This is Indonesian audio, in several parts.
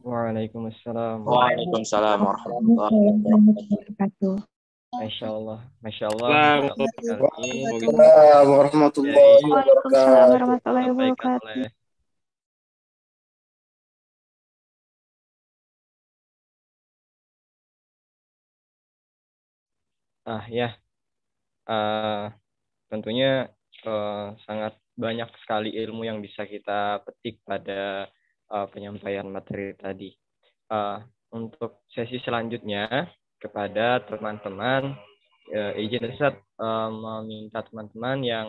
Waalaikumsalam Waalaikumsalam warahmatullahi Assalamualaikum wabarakatuh. warahmatullahi wabarakatuh. Masya Allah, mantap sekali Waalaikumsalam warahmatullahi dari Waalaikumsalam wabarakatuh. warahmatullahi disampaikan wabarakatuh. oleh ya tentunya sangat banyak sekali ilmu yang bisa kita petik pada penyampaian materi tadi. Untuk sesi selanjutnya kepada teman-teman, izin Ustaz meminta teman-teman yang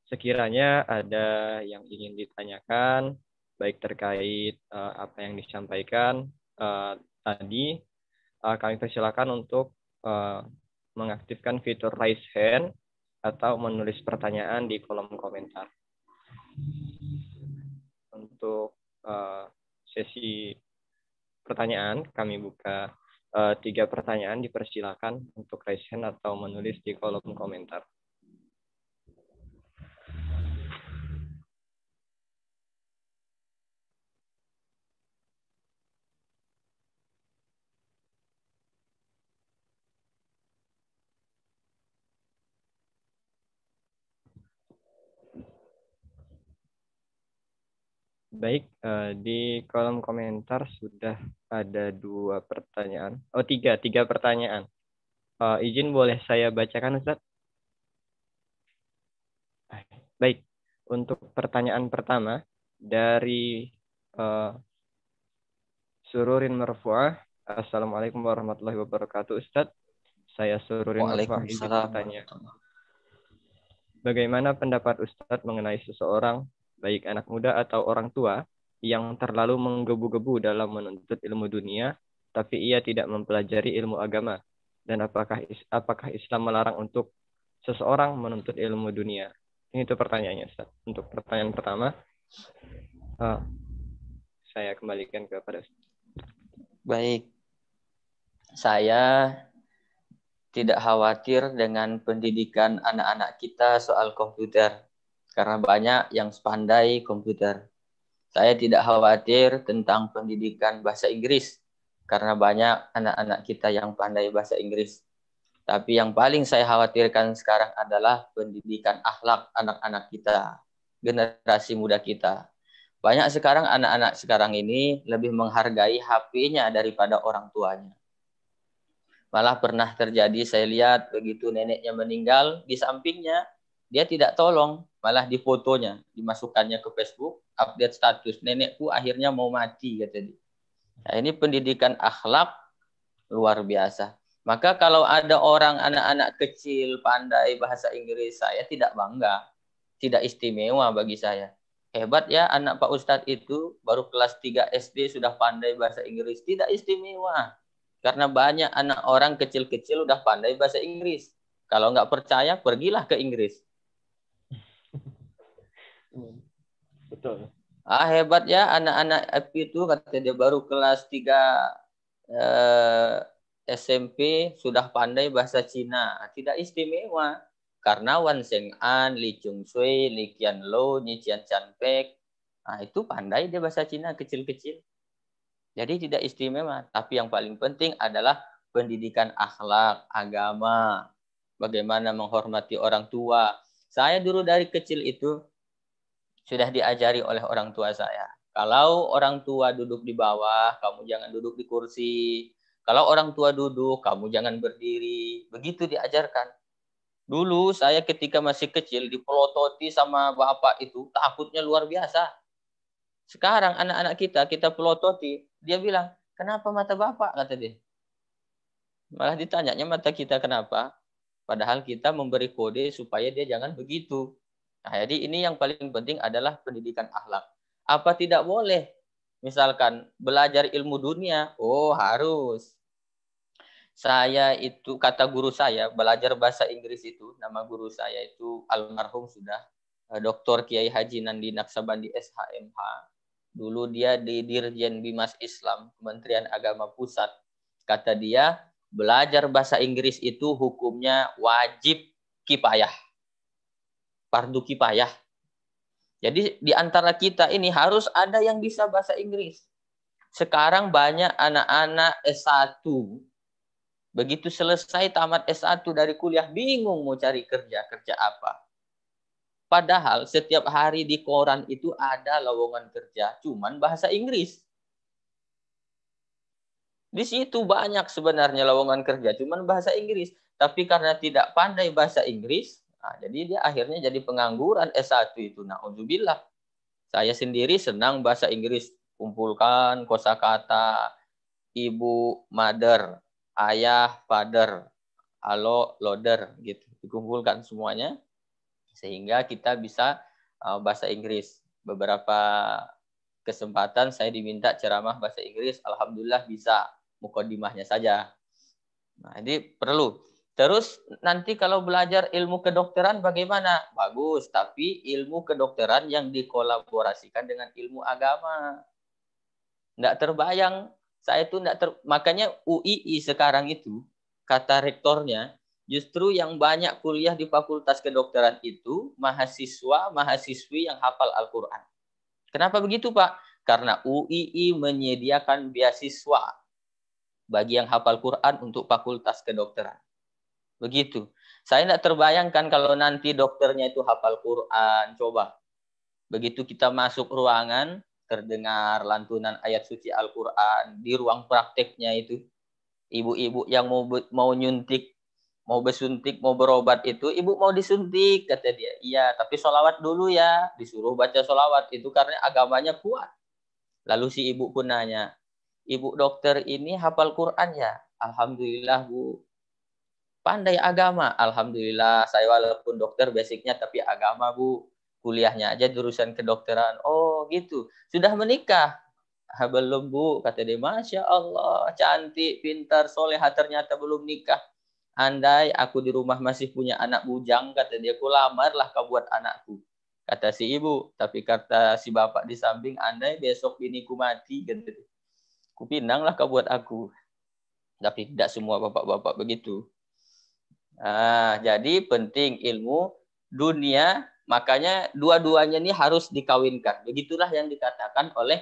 sekiranya ada yang ingin ditanyakan, baik terkait apa yang disampaikan tadi, kami persilakan untuk mengaktifkan fitur raise hand atau menulis pertanyaan di kolom komentar. Untuk sesi pertanyaan, kami buka 3 pertanyaan, dipersilakan untuk raise hand atau menulis di kolom komentar. Baik, di kolom komentar sudah ada 2 pertanyaan. Oh, 3 pertanyaan. Izin boleh saya bacakan, Ustaz? Baik, untuk pertanyaan pertama dari Sururin Marfu'ah. Assalamualaikum warahmatullahi wabarakatuh, Ustaz. Saya Sururin Marfu'ah izin bertanya. Bagaimana pendapat Ustaz mengenai seseorang, baik anak muda atau orang tua, yang terlalu menggebu-gebu dalam menuntut ilmu dunia, tapi ia tidak mempelajari ilmu agama? Dan apakah Islam melarang untuk seseorang menuntut ilmu dunia? Ini itu pertanyaannya, Ustaz. Untuk pertanyaan pertama, saya kembalikan kepada Ustaz. Baik, saya tidak khawatir dengan pendidikan anak-anak kita soal komputer, karena banyak yang pandai komputer. Saya tidak khawatir tentang pendidikan bahasa Inggris, karena banyak anak-anak kita yang pandai bahasa Inggris. Tapi yang paling saya khawatirkan sekarang adalah pendidikan akhlak anak-anak kita, generasi muda kita. Banyak sekarang anak-anak sekarang ini lebih menghargai HP-nya daripada orang tuanya. Malah pernah terjadi, saya lihat begitu neneknya meninggal, di sampingnya dia tidak tolong, malah di fotonya, dimasukkannya ke Facebook, update status, nenekku akhirnya mau mati, kata dia. Nah, ini pendidikan akhlak luar biasa. Maka kalau ada orang anak-anak kecil pandai bahasa Inggris, saya tidak bangga, tidak istimewa bagi saya. Hebat ya anak Pak Ustadz itu baru kelas 3 SD sudah pandai bahasa Inggris, tidak istimewa. Karena banyak anak orang kecil-kecil udah pandai bahasa Inggris. Kalau nggak percaya, pergilah ke Inggris. Betul. Hebat ya anak-anak itu, kata dia baru kelas 3 SMP sudah pandai bahasa Cina. Tidak istimewa. Karena Wan Sheng An, Li Chung Sui, Li Qian Lo, Ni Chian Chan Pek, itu pandai dia bahasa Cina kecil-kecil. Jadi tidak istimewa, tapi yang paling penting adalah pendidikan akhlak, agama, bagaimana menghormati orang tua. Saya dulu dari kecil itu sudah diajari oleh orang tua saya. Kalau orang tua duduk di bawah, kamu jangan duduk di kursi. Kalau orang tua duduk, kamu jangan berdiri. Begitu diajarkan. Dulu saya ketika masih kecil dipelototi sama bapak itu, takutnya luar biasa. Sekarang anak-anak kita pelototi, dia bilang, kenapa mata bapak, kata dia. Malah ditanyanya mata kita kenapa, padahal kita memberi kode supaya dia jangan begitu. Nah, jadi ini yang paling penting adalah pendidikan akhlak. Apa tidak boleh? Misalkan belajar ilmu dunia, harus. Saya itu, kata guru saya, belajar bahasa Inggris itu, nama guru saya itu almarhum sudah, Dr. Kiai Haji Nandi Naksabandi SHMH. Dulu dia di Dirjen Bimas Islam, Kementerian Agama Pusat. Kata dia, belajar bahasa Inggris itu hukumnya wajib kifayah. Fardu kifayah. Jadi di antara kita ini harus ada yang bisa bahasa Inggris. Sekarang banyak anak-anak S1. Begitu selesai tamat S1 dari kuliah, bingung mau cari kerja. Kerja apa? Padahal setiap hari di koran itu ada lowongan kerja, cuman bahasa Inggris. Di situ banyak sebenarnya lowongan kerja, cuman bahasa Inggris. Tapi karena tidak pandai bahasa Inggris, nah, jadi dia akhirnya jadi pengangguran S1 itu. Na'udzubillah. Saya sendiri senang bahasa Inggris. Kumpulkan kosakata, ibu, mother, ayah, father, halo, loader, gitu. Dikumpulkan semuanya sehingga kita bisa bahasa Inggris. Beberapa kesempatan saya diminta ceramah bahasa Inggris, alhamdulillah bisa, mukadimahnya saja. Nah, ini perlu. Terus nanti kalau belajar ilmu kedokteran bagaimana? Bagus, tapi ilmu kedokteran yang dikolaborasikan dengan ilmu agama. Nggak terbayang, saya itu makanya UII sekarang itu, kata rektornya, justru yang banyak kuliah di Fakultas Kedokteran itu mahasiswa-mahasiswi yang hafal Al-Quran. Kenapa begitu, Pak? Karena UII menyediakan beasiswa bagi yang hafal Quran untuk Fakultas Kedokteran. Begitu. Saya tidak terbayangkan kalau nanti dokternya itu hafal Quran. Coba. Begitu kita masuk ruangan, terdengar lantunan ayat suci Al-Quran. Di ruang prakteknya itu, ibu-ibu yang mau nyuntik, mau bersuntik, mau berobat itu, ibu mau disuntik, kata dia. Iya, tapi sholawat dulu ya. Disuruh baca sholawat itu karena agamanya kuat. Lalu si ibu pun nanya, ibu dokter ini hafal Quran ya? Alhamdulillah, Bu. Pandai agama? Alhamdulillah, saya walaupun dokter basicnya, tapi agama, Bu. Kuliahnya aja jurusan kedokteran. Oh, gitu. Sudah menikah? Belum, Bu. Kata dia, Masya Allah, cantik, pintar, soleha, ternyata belum nikah. Andai aku di rumah masih punya anak bujang, kata dia, aku lamarlah kau buat anakku. Kata si ibu, tapi kata si bapak di samping, andai besok biniku mati, kata dia, ku pinanglah kau buat aku. Tapi tidak semua bapak-bapak begitu. Nah, jadi penting ilmu dunia, makanya dua-duanya ini harus dikawinkan. Begitulah yang dikatakan oleh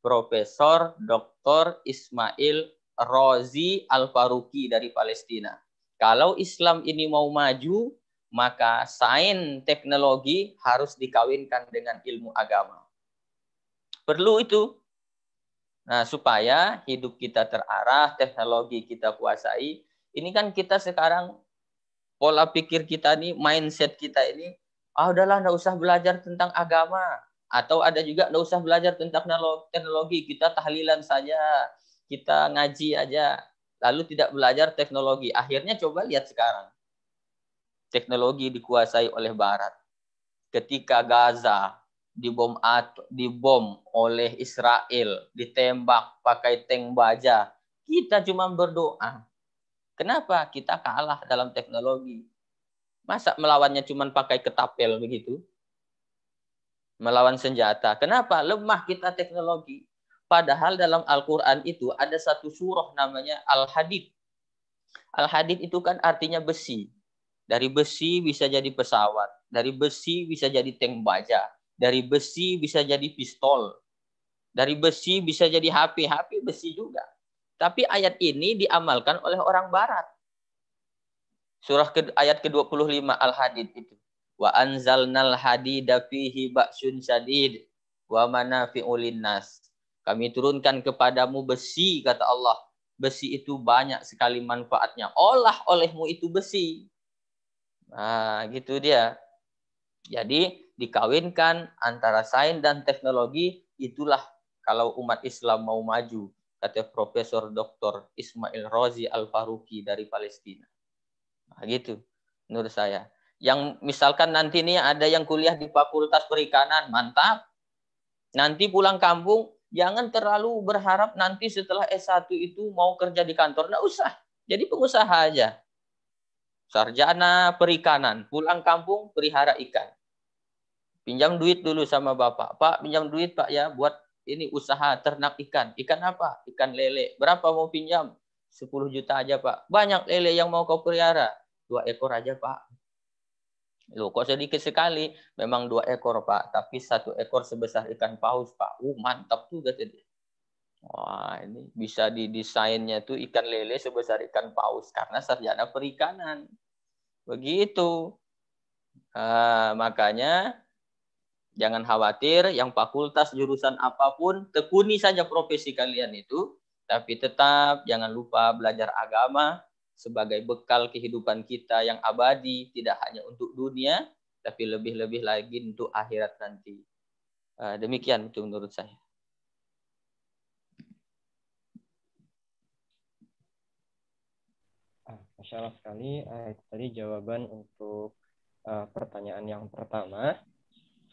Profesor Dr. Ismail Razi Al-Faruqi dari Palestina. Kalau Islam ini mau maju, maka sains teknologi harus dikawinkan dengan ilmu agama. Perlu itu. Nah, supaya hidup kita terarah, teknologi kita kuasai. Ini kan kita sekarang pola pikir kita nih, mindset kita ini, udahlah nggak usah belajar tentang agama. Atau ada juga nggak usah belajar tentang teknologi, kita tahlilan saja, kita ngaji aja, lalu tidak belajar teknologi. Akhirnya coba lihat sekarang, teknologi dikuasai oleh Barat. Ketika Gaza dibom oleh Israel, ditembak pakai tank baja, kita cuma berdoa. Kenapa? Kita kalah dalam teknologi. Masa melawannya cuma pakai ketapel begitu? Melawan senjata. Kenapa? Lemah kita teknologi. Padahal dalam Al-Quran itu ada satu surah namanya Al-Hadid. Al-Hadid itu kan artinya besi. Dari besi bisa jadi pesawat. Dari besi bisa jadi tank baja. Dari besi bisa jadi pistol. Dari besi bisa jadi HP. HP besi juga. Tapi ayat ini diamalkan oleh orang Barat. Surah ayat ke-25 Al-Hadid itu. Wa anzalnal hadida fihi ba'sun syadid wa manafi'u linnas. Kami turunkan kepadamu besi, kata Allah. Besi itu banyak sekali manfaatnya. Olah olehmu itu besi. Nah, gitu dia. Jadi dikawinkan antara sains dan teknologi, itulah kalau umat Islam mau maju, kata Profesor Dr. Ismail Razi Al-Faruqi dari Palestina. Nah, gitu menurut saya. Yang misalkan nanti nih ada yang kuliah di Fakultas Perikanan, mantap. Nanti pulang kampung, jangan terlalu berharap nanti setelah S1 itu mau kerja di kantor. Nggak usah, jadi pengusaha aja. Sarjana perikanan, pulang kampung pelihara ikan. Pinjam duit dulu sama bapak. Pak, pinjam duit Pak ya, buat ini usaha ternak ikan. Ikan apa? Ikan lele. Berapa mau pinjam? 10 juta aja Pak. Banyak lele yang mau kau pelihara. 2 ekor aja Pak. Loh, kok sedikit sekali? Memang 2 ekor Pak, tapi 1 ekor sebesar ikan paus Pak. Mantap tuh kata dia. Wah, ini bisa didesainnya tuh ikan lele sebesar ikan paus karena sarjana perikanan. Begitu. Makanya jangan khawatir, yang fakultas jurusan apapun, tekuni saja profesi kalian itu, tapi tetap jangan lupa belajar agama sebagai bekal kehidupan kita yang abadi, tidak hanya untuk dunia, tapi lebih-lebih lagi untuk akhirat nanti. Demikian itu menurut saya. Masya Allah sekali. Tadi jawaban untuk pertanyaan yang pertama.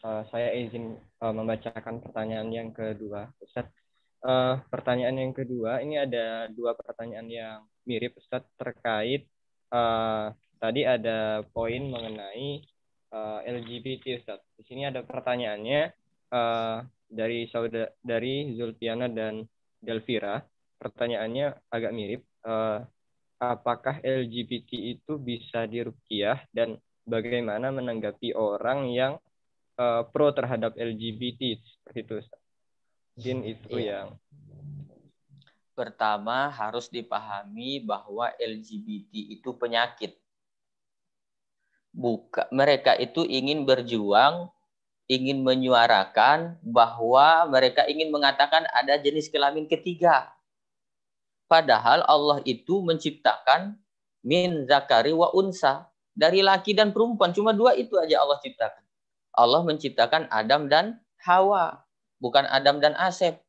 Saya izin membacakan pertanyaan yang kedua, Ustadz. Pertanyaan yang kedua, ini ada dua pertanyaan yang mirip, Ustadz, terkait tadi ada poin mengenai LGBT, Ustadz. Di sini ada pertanyaannya dari Zulfiana dan Delvira. Pertanyaannya agak mirip. Apakah LGBT itu bisa diruqyah dan bagaimana menanggapi orang yang pro terhadap LGBT seperti itu, Ustaz? Mungkin itu yang pertama harus dipahami bahwa LGBT itu penyakit. Mereka itu ingin berjuang, ingin menyuarakan bahwa mereka ingin mengatakan ada jenis kelamin ketiga. Padahal Allah itu menciptakan min zakari wa unsa, dari laki dan perempuan, cuma dua itu aja Allah ciptakan. Allah menciptakan Adam dan Hawa, bukan Adam dan Asep.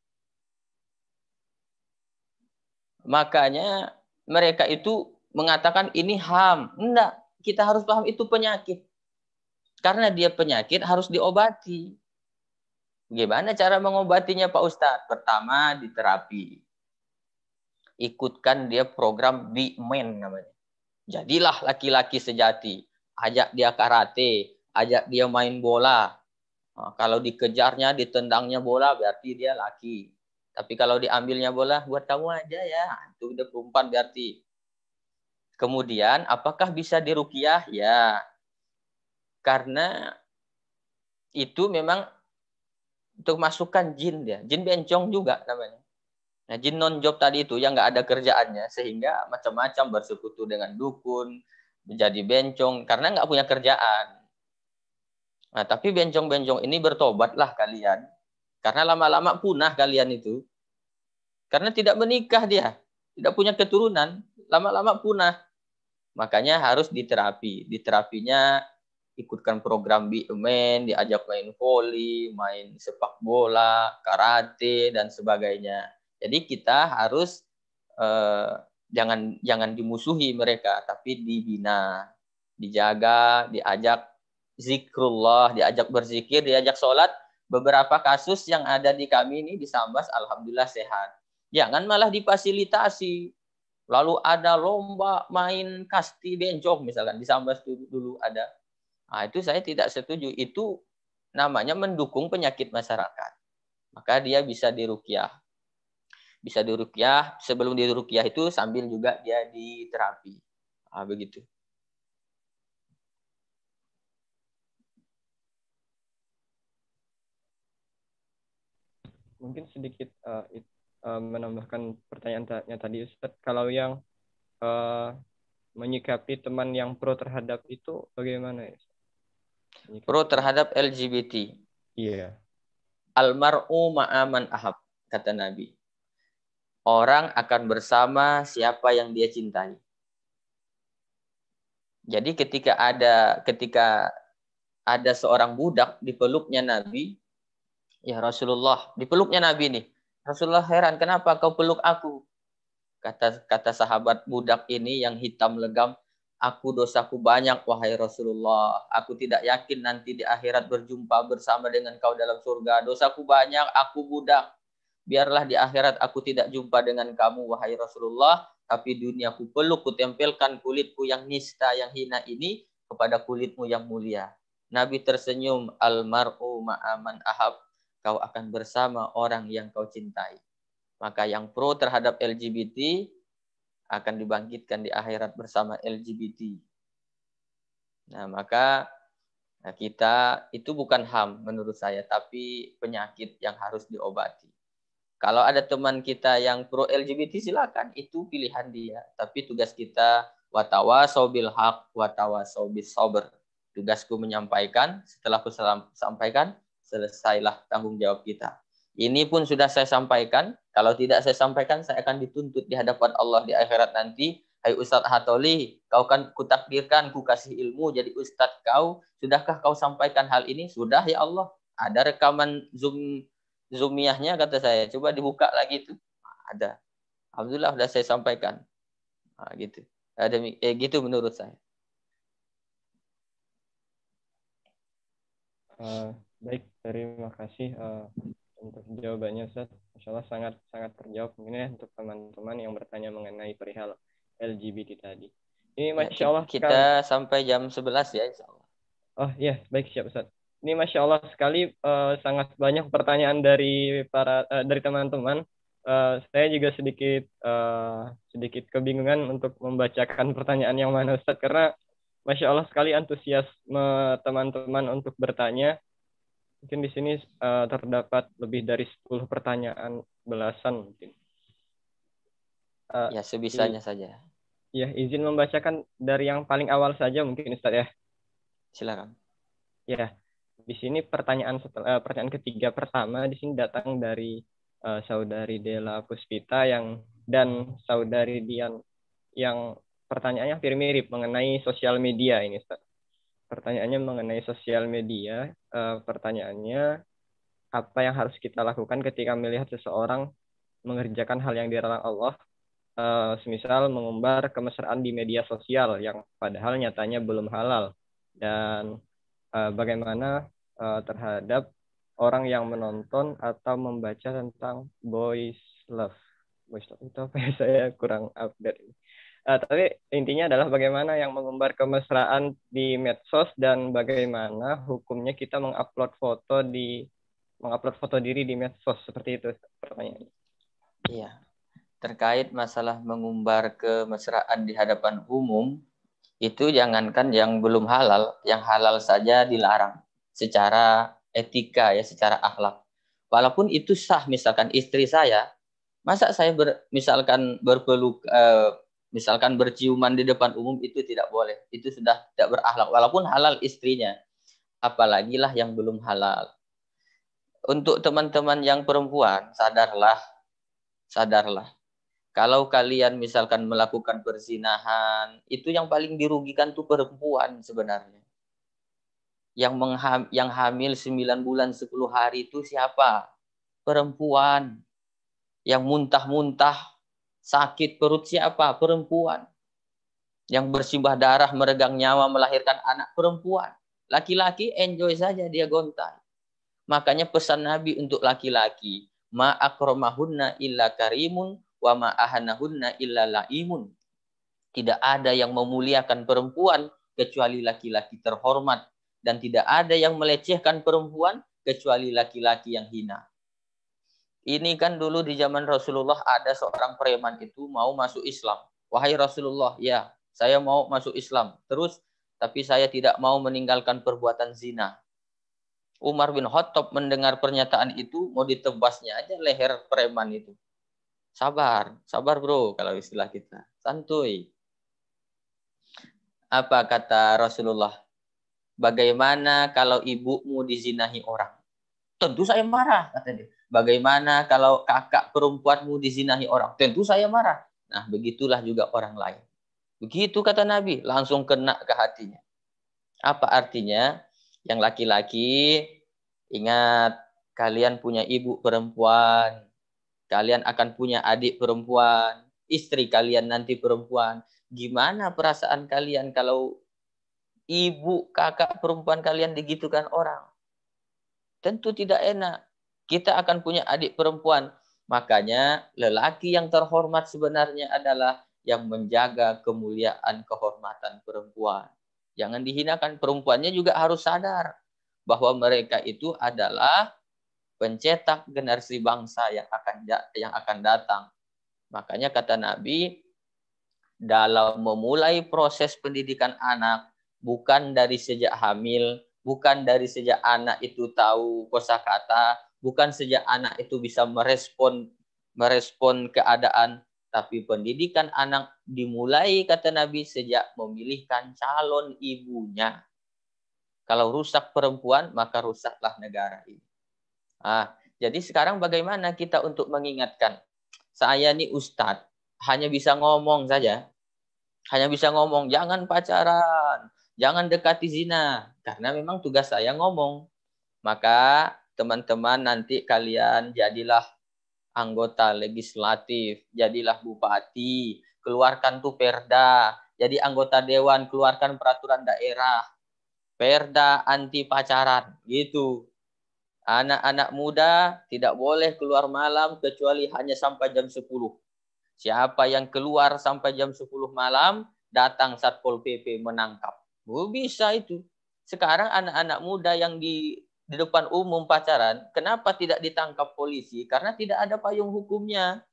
Makanya mereka itu mengatakan ini HAM. Enggak, kita harus paham itu penyakit. Karena dia penyakit harus diobati. Gimana cara mengobatinya Pak Ustadz? Pertama di terapi. Ikutkan dia program Be Man namanya. Jadilah laki-laki sejati. Ajak dia karate, ajak dia main bola. Nah, kalau dikejarnya, ditendangnya bola berarti dia laki. Tapi kalau diambilnya bola, buat kamu aja ya. Itu udah perempuan berarti. Kemudian, apakah bisa diruqyah? Ya. Karena itu memang untuk masukkan jin dia. Jin bencong juga namanya. Nah, jin non-job tadi itu yang nggak ada kerjaannya, sehingga macam-macam bersekutu dengan dukun, menjadi bencong, karena nggak punya kerjaan. Nah, tapi bencong-bencong ini bertobatlah kalian. Karena lama-lama punah kalian itu. Karena tidak menikah dia. Tidak punya keturunan. Lama-lama punah. Makanya harus diterapi. Diterapinya ikutkan program Be a Man, diajak main voli, main sepak bola, karate, dan sebagainya. Jadi kita harus jangan dimusuhi mereka, tapi dibina, dijaga, diajak zikrullah, diajak berzikir, diajak sholat. Beberapa kasus yang ada di kami ini di Sambas, alhamdulillah sehat. Jangan malah difasilitasi. Lalu ada lomba main kasti bencong misalkan di Sambas dulu ada. Nah, itu saya tidak setuju. Itu namanya mendukung penyakit masyarakat. Maka dia bisa diruqyah. Bisa diruqyah, sebelum diruqyah itu sambil juga dia diterapi. Nah, begitu. mungkin sedikit menambahkan pertanyaannya tadi, Ustaz. Kalau yang menyikapi teman yang pro terhadap itu bagaimana ya? Pro terhadap LGBT. Iya. Almar'u ma'aman ahab, kata Nabi. Orang akan bersama siapa yang dia cintai. Jadi ketika ada seorang budak di peluknya Nabi, ya Rasulullah, di peluknya Nabi nih. Rasulullah heran, kenapa kau peluk aku? Kata sahabat budak ini yang hitam legam, aku dosaku banyak wahai Rasulullah. Aku tidak yakin nanti di akhirat berjumpa bersama dengan kau dalam surga. Dosaku banyak, aku budak. Biarlah di akhirat aku tidak jumpa dengan kamu wahai Rasulullah, tapi dunia ku peluk, ku tempelkan kulitku yang nista, yang hina ini kepada kulitmu yang mulia. Nabi tersenyum, almar'u ma'aman ahab, kau akan bersama orang yang kau cintai. Maka yang pro terhadap LGBT akan dibangkitkan di akhirat bersama LGBT. Nah, maka kita itu bukan HAM menurut saya, tapi penyakit yang harus diobati. Kalau ada teman kita yang pro LGBT silakan, itu pilihan dia. Tapi tugas kita watawasau bil haq, watawasau bis sabr. Tugasku menyampaikan, setelah aku sampaikan, selesailah tanggung jawab kita. Ini pun sudah saya sampaikan. Kalau tidak saya sampaikan, saya akan dituntut di hadapan Allah di akhirat nanti. Hai Ustadz Hatoli, kau kan kutakdirkan, ku kasih ilmu jadi Ustadz kau. Sudahkah kau sampaikan hal ini? Sudah ya Allah. Ada rekaman Zoomiyahnya kata saya. Coba dibuka lagi itu. Ada. Alhamdulillah sudah saya sampaikan. Nah, gitu. Ada gitu menurut saya. Baik, terima kasih untuk jawabannya, Ustaz. Masya Allah sangat terjawab mungkin ya untuk teman-teman yang bertanya mengenai perihal LGBT tadi. Ini Masya Allah kita sampai jam 11 ya, Insya Allah. Oh iya, baik, siap Ustaz. Ini Masya Allah sekali sangat banyak pertanyaan dari dari teman-teman. Saya juga sedikit kebingungan untuk membacakan pertanyaan yang mana Ustaz, karena Masya Allah sekali antusiasme teman-teman untuk bertanya. Mungkin di sini terdapat lebih dari 10 pertanyaan, belasan mungkin. Ya, sebisanya saja. Ya, izin membacakan dari yang paling awal saja mungkin Ustaz ya. Silakan. Ya, di sini pertanyaan ketiga pertama di sini datang dari saudari Dela Puspita dan saudari Dian yang pertanyaannya hampir mirip mengenai sosial media ini, Ustaz. Pertanyaannya mengenai sosial media. Pertanyaannya, apa yang harus kita lakukan ketika melihat seseorang mengerjakan hal yang dilarang Allah, semisal mengumbar kemesraan di media sosial yang padahal nyatanya belum halal, dan bagaimana terhadap orang yang menonton atau membaca tentang boys love. Boys love itu apa ya? Saya kurang update ini. Tapi intinya adalah bagaimana yang mengumbar kemesraan di medsos dan bagaimana hukumnya kita mengupload foto diri di medsos, seperti itu pertanyaannya. Iya. Terkait masalah mengumbar kemesraan di hadapan umum, itu jangankan yang belum halal, yang halal saja dilarang secara etika ya, secara akhlak. Walaupun itu sah, misalkan istri saya, masa saya misalkan berpeluk misalkan berciuman di depan umum, itu tidak boleh. Itu sudah tidak berakhlak walaupun halal istrinya. Apalagi lah yang belum halal. Untuk teman-teman yang perempuan, sadarlah. Kalau kalian misalkan melakukan perzinahan, itu yang paling dirugikan tuh perempuan sebenarnya. Yang hamil 9 bulan 10 hari itu siapa? Perempuan. Yang muntah-muntah sakit perut siapa? Perempuan. Yang bersimbah darah, meregang nyawa, melahirkan anak, perempuan. Laki-laki enjoy saja, dia gontai. Makanya pesan Nabi untuk laki-laki, ma akramahunna illa karimun wa ma ahanahunna illa laimun. Tidak ada yang memuliakan perempuan kecuali laki-laki terhormat, dan tidak ada yang melecehkan perempuan kecuali laki-laki yang hina. Ini kan dulu di zaman Rasulullah ada seorang preman itu mau masuk Islam. Wahai Rasulullah, ya, saya mau masuk Islam. Terus, tapi saya tidak mau meninggalkan perbuatan zina. Umar bin Khattab mendengar pernyataan itu, mau ditebasnya aja leher preman itu. Sabar bro, kalau istilah kita. Santuy. Apa kata Rasulullah? Bagaimana kalau ibumu dizinahi orang? Tentu saya marah, kata dia. Bagaimana kalau kakak perempuanmu dizinahi orang? Tentu saya marah. Nah, begitulah juga orang lain. Begitu kata Nabi, langsung kena ke hatinya. Apa artinya? Yang laki-laki, ingat, kalian punya ibu perempuan, kalian akan punya adik perempuan, istri kalian nanti perempuan. Gimana perasaan kalian kalau ibu, kakak perempuan kalian digitukan orang? Tentu tidak enak. Kita akan punya adik perempuan. Makanya lelaki yang terhormat sebenarnya adalah yang menjaga kemuliaan kehormatan perempuan. Jangan dihinakan. Perempuannya juga harus sadar bahwa mereka itu adalah pencetak generasi bangsa yang akan datang. Makanya kata Nabi, dalam memulai proses pendidikan anak, bukan dari sejak hamil, bukan dari sejak anak itu tahu kosakata, bukan sejak anak itu bisa merespon keadaan, tapi pendidikan anak dimulai, kata Nabi, sejak memilihkan calon ibunya. Kalau rusak perempuan, maka rusaklah negara ini. Jadi sekarang bagaimana kita untuk mengingatkan? Saya nih Ustadz, hanya bisa ngomong saja. Hanya bisa ngomong, jangan pacaran, jangan dekati zina. Karena memang tugas saya ngomong. Maka teman-teman nanti kalian jadilah anggota legislatif, jadilah bupati, keluarkan tuh perda, jadi anggota dewan, keluarkan peraturan daerah, perda anti pacaran, gitu. Anak-anak muda tidak boleh keluar malam kecuali hanya sampai jam 10. Siapa yang keluar sampai jam 10 malam, datang Satpol PP menangkap. Bisa itu. Sekarang anak-anak muda yang di depan umum pacaran, kenapa tidak ditangkap polisi? Karena tidak ada payung hukumnya.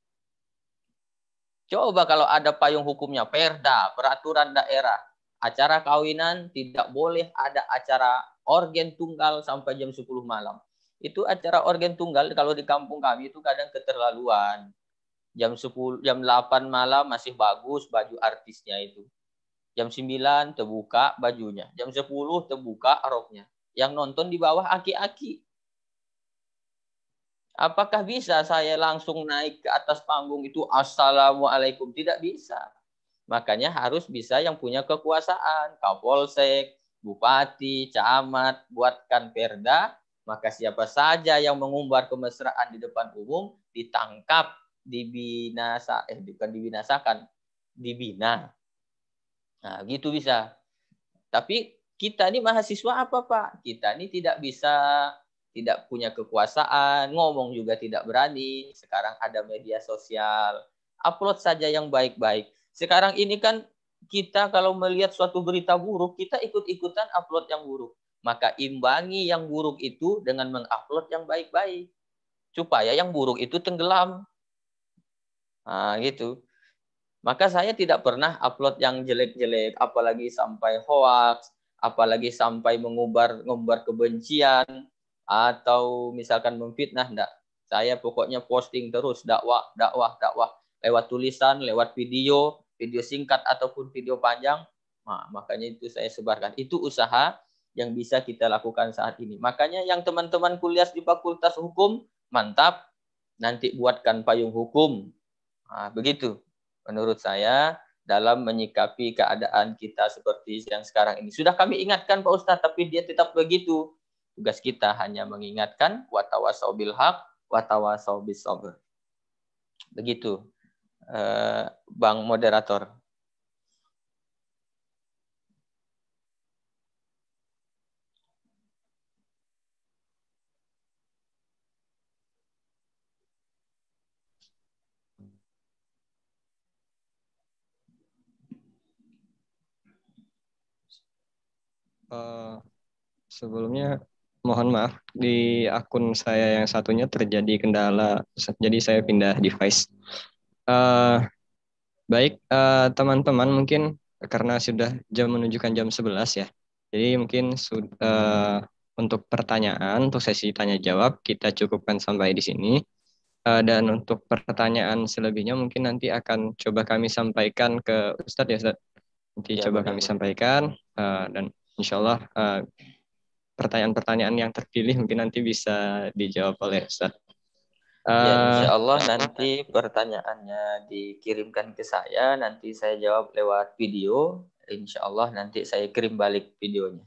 Coba kalau ada payung hukumnya, perda, peraturan daerah, acara kawinan tidak boleh ada acara organ tunggal sampai jam 10 malam. Itu acara organ tunggal kalau di kampung kami itu kadang keterlaluan. Jam 10, jam 8 malam masih bagus baju artisnya itu. Jam 9 terbuka bajunya. Jam 10 terbuka roknya. Yang nonton di bawah aki-aki. Apakah bisa saya langsung naik ke atas panggung itu Assalamualaikum? Tidak bisa. Makanya harus bisa yang punya kekuasaan. Kapolsek, bupati, camat, buatkan perda. Maka siapa saja yang mengumbar kemesraan di depan umum ditangkap, dibina. Nah, gitu bisa. Tapi kita ini mahasiswa apa, Pak? Kita ini tidak bisa, tidak punya kekuasaan, ngomong juga tidak berani. Sekarang ada media sosial, upload saja yang baik-baik. Sekarang ini kan kita kalau melihat suatu berita buruk, kita ikut-ikutan upload yang buruk. Maka imbangi yang buruk itu dengan mengupload yang baik-baik. Supaya yang buruk itu tenggelam. Nah, gitu. Maka saya tidak pernah upload yang jelek-jelek, apalagi sampai hoax, apalagi sampai mengumbar kebencian, atau misalkan memfitnah, enggak. Saya pokoknya posting terus dakwah. Lewat tulisan, lewat video singkat ataupun video panjang. Nah, makanya itu saya sebarkan. Itu usaha yang bisa kita lakukan saat ini. Makanya yang teman-teman kuliah di Fakultas Hukum, mantap. Nanti buatkan payung hukum. Nah, begitu. Menurut saya, dalam menyikapi keadaan kita seperti yang sekarang ini. Sudah kami ingatkan Pak Ustadz, tapi dia tetap begitu. Tugas kita hanya mengingatkan, watawasau bil haq, watawasau bis sabr. Begitu, Bang Moderator. Sebelumnya mohon maaf, di akun saya yang satunya terjadi kendala, jadi saya pindah device. Baik, teman-teman, mungkin karena sudah menunjukkan jam 11 ya, jadi mungkin untuk pertanyaan, untuk sesi tanya jawab kita cukupkan sampai di sini. Dan untuk pertanyaan selebihnya mungkin nanti akan coba kami sampaikan ke Ustadz ya, Ustadz. Nanti Ya, coba kami sampaikan, dan insya Allah pertanyaan-pertanyaan yang terpilih mungkin nanti bisa dijawab oleh Ustadz. Ya, insya Allah nanti pertanyaannya dikirimkan ke saya, nanti saya jawab lewat video. Insya Allah nanti saya kirim balik videonya.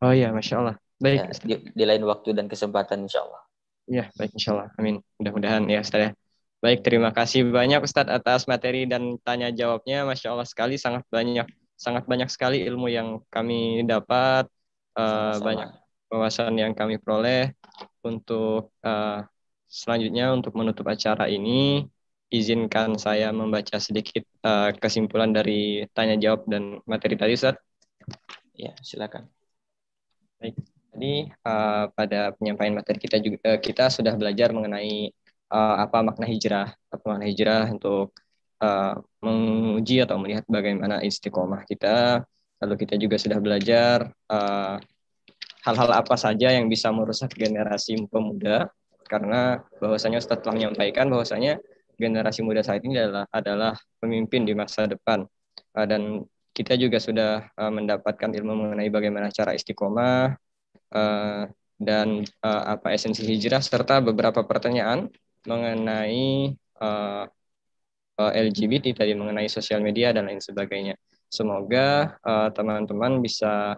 Oh iya, Masya Allah. Baik, ya, di lain waktu dan kesempatan insya Allah. Ya, baik, insya Allah. Amin. Mudah-mudahan ya, Ustadz ya. Baik, terima kasih banyak Ustadz atas materi dan tanya jawabnya. Masya Allah sekali, sangat banyak sekali ilmu yang kami dapat, banyak wawasan yang kami peroleh. Untuk selanjutnya, untuk menutup acara ini, izinkan saya membaca sedikit kesimpulan dari tanya jawab dan materi tadi, Ustadz. Ya, silakan. Baik. Jadi pada penyampaian materi kita juga kita sudah belajar mengenai apa makna hijrah untuk menguji atau melihat bagaimana istiqomah kita. Lalu kita juga sudah belajar hal-hal apa saja yang bisa merusak generasi pemuda. karena bahwasanya Ustadz telah menyampaikan bahwasanya generasi muda saat ini adalah pemimpin di masa depan. Dan kita juga sudah mendapatkan ilmu mengenai bagaimana cara istiqomah dan apa esensi hijrah serta beberapa pertanyaan mengenai LGBT tadi, mengenai sosial media dan lain sebagainya. Semoga teman-teman bisa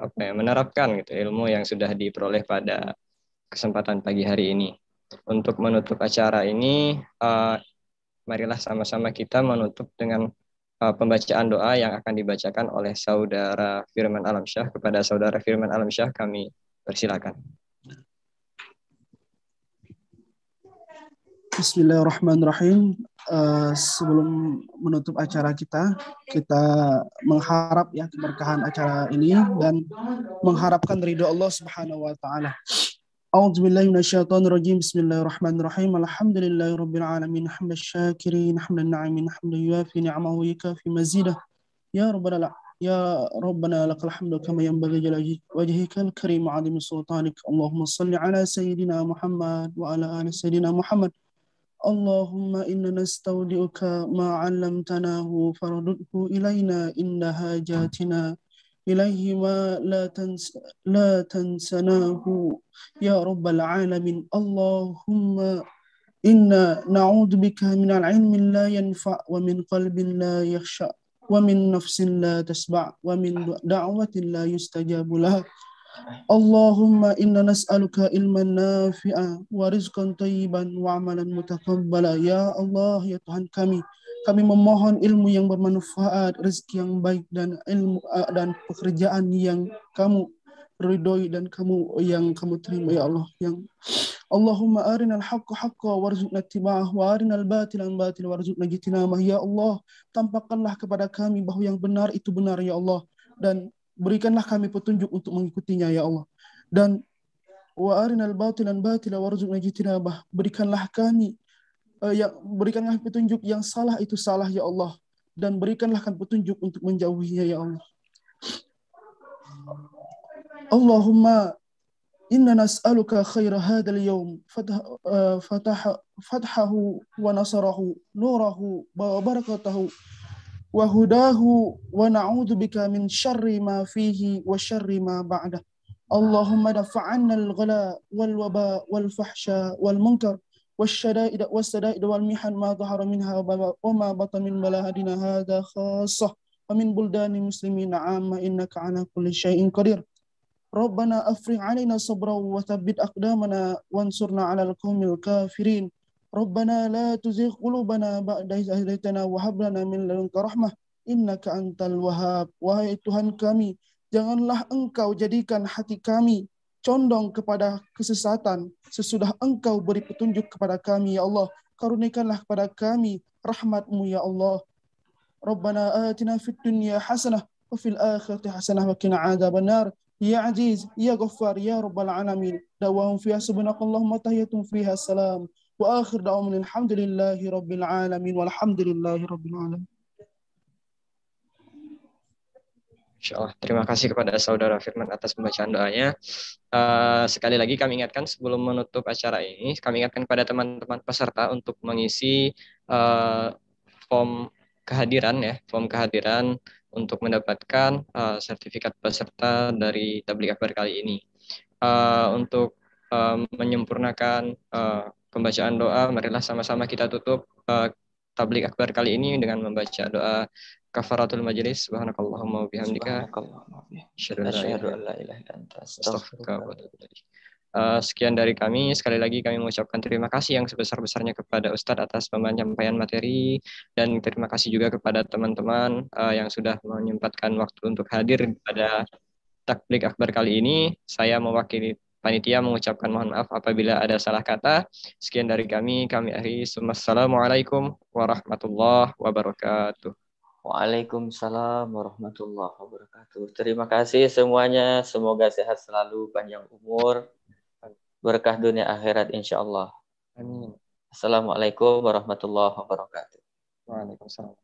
menerapkan gitu ilmu yang sudah diperoleh pada kesempatan pagi hari ini. Untuk menutup acara ini, marilah sama-sama kita menutup dengan pembacaan doa yang akan dibacakan oleh Saudara Firman Alamsyah. Kepada Saudara Firman Alamsyah kami persilakan. Bismillahirrahmanirrahim. Sebelum menutup acara kita mengharap ya keberkahan acara ini dan mengharapkan ridho Allah Subhanahu wa taala. A'udzubillahi minasyaitonirrajim. Bismillahirrahmanirrahim. Alhamdulillahirabbil alamin. Hamdash syakirin, hamdan na'imin, hamdan yuafi ni'amahu wa yukafi mazidah. Ya Rabbana lakal hamdu kama yanbaghi li wajhikal karim 'azimi sultanik. Allahumma shalli ala sayyidina Muhammad wa ala ali sayyidina Muhammad. Allahumma inna nastaudi'uka ma 'allamtanahu farudhu ilaina inna hajatina ilaihi ma la tansanahu ya rabbal alamin. Allahumma inna na'udzu bika minal ilmin la yanfa' wa min qalbin la yakhsha wa min nafsin la tasba' wa min da'watin la yustajabu laha. Allahumma inna nas'aluka ilman nafi'a wa rizqan thayyiban wa amalan mutaqabbala. Ya Allah, ya Tuhan kami memohon ilmu yang bermanfaat, rezeki yang baik dan ilmu dan pekerjaan yang kamu ridhoi dan yang kamu terima ya Allah. Allahumma arinal haqqa haqqa warzuqna ittiba'ah wa arinal batila batila warzuqna ijtinabah. Ya Allah, tampakkanlah kepada kami bahwa yang benar itu benar ya Allah, dan berikanlah kami petunjuk untuk mengikutinya ya Allah. Dan wa arinal batilan batila warzuqna ijtinabah. Berikanlah petunjuk yang salah itu salah ya Allah, dan berikanlah kami petunjuk untuk menjauhinya ya Allah. Allahumma inna nas'aluka khaira hadzal yawm fathahu wa nasarahu nurahu wa barakatahu wa hudahu wa na'udzu bika min syarri ma fihi wa syarri ma ba'dah. Allahumma dafa'anna al-ghala wal waba wal fahsya wal munkar wasyada'id wasada'id wal mihan ma dhahara minha wa ma batan min balahadina hadha khassah wa min buldani muslimin 'amma innaka 'ala kulli syai'in qadir. Rabbana afrigh 'alaina sabran wa thabbit aqdamana wansurna 'alal qaumil kafirin. Rabbana la tuzigh qulubana ba'da idh hadaytana wa hab lana min ladunka rahmah innaka antal wahhab. Wahai Tuhan kami, janganlah Engkau jadikan hati kami condong kepada kesesatan sesudah Engkau beri petunjuk kepada kami ya Allah. Karunikanlah kepada kami rahmat-Mu ya Allah. Rabbana atina fid dunya hasanah wa fil akhirati hasanah wa qina adzabannar. Ya Aziz, Ya Ghaffar, Ya Rabbal Alamin. Dawahum fiha subhanakallahumma tahiyatum fiha salam. Wa akhir da'wamin alhamdulillahi rabbil alamin walhamdulillahi rabbil alamin. Insyaallah. Terima kasih kepada Saudara Firman atas pembacaan doanya. Sekali lagi kami ingatkan sebelum menutup acara ini, kami ingatkan kepada teman-teman peserta untuk mengisi form kehadiran untuk mendapatkan sertifikat peserta dari Tabligh Akbar kali ini. Untuk menyempurnakan pembacaan doa, marilah sama-sama kita tutup Tabligh Akbar kali ini dengan membaca doa kafaratul majlis. Subhanakallahumma wa bihamdika asyhadu an la ilaha illa anta astaghfiruka wa atubu ilaik. Sekian dari kami. Sekali lagi kami mengucapkan terima kasih yang sebesar-besarnya kepada Ustadz atas penyampaian materi, dan terima kasih juga kepada teman-teman yang sudah menyempatkan waktu untuk hadir pada Tabligh Akbar kali ini. Saya mewakili panitia mengucapkan mohon maaf apabila ada salah kata. Sekian dari kami akhiri. Wassalamualaikum warahmatullahi wabarakatuh. Waalaikumsalam warahmatullahi wabarakatuh. Terima kasih semuanya. Semoga sehat selalu, panjang umur, berkah dunia akhirat insyaallah. Amin. Assalamualaikum warahmatullahi wabarakatuh. Waalaikumsalam.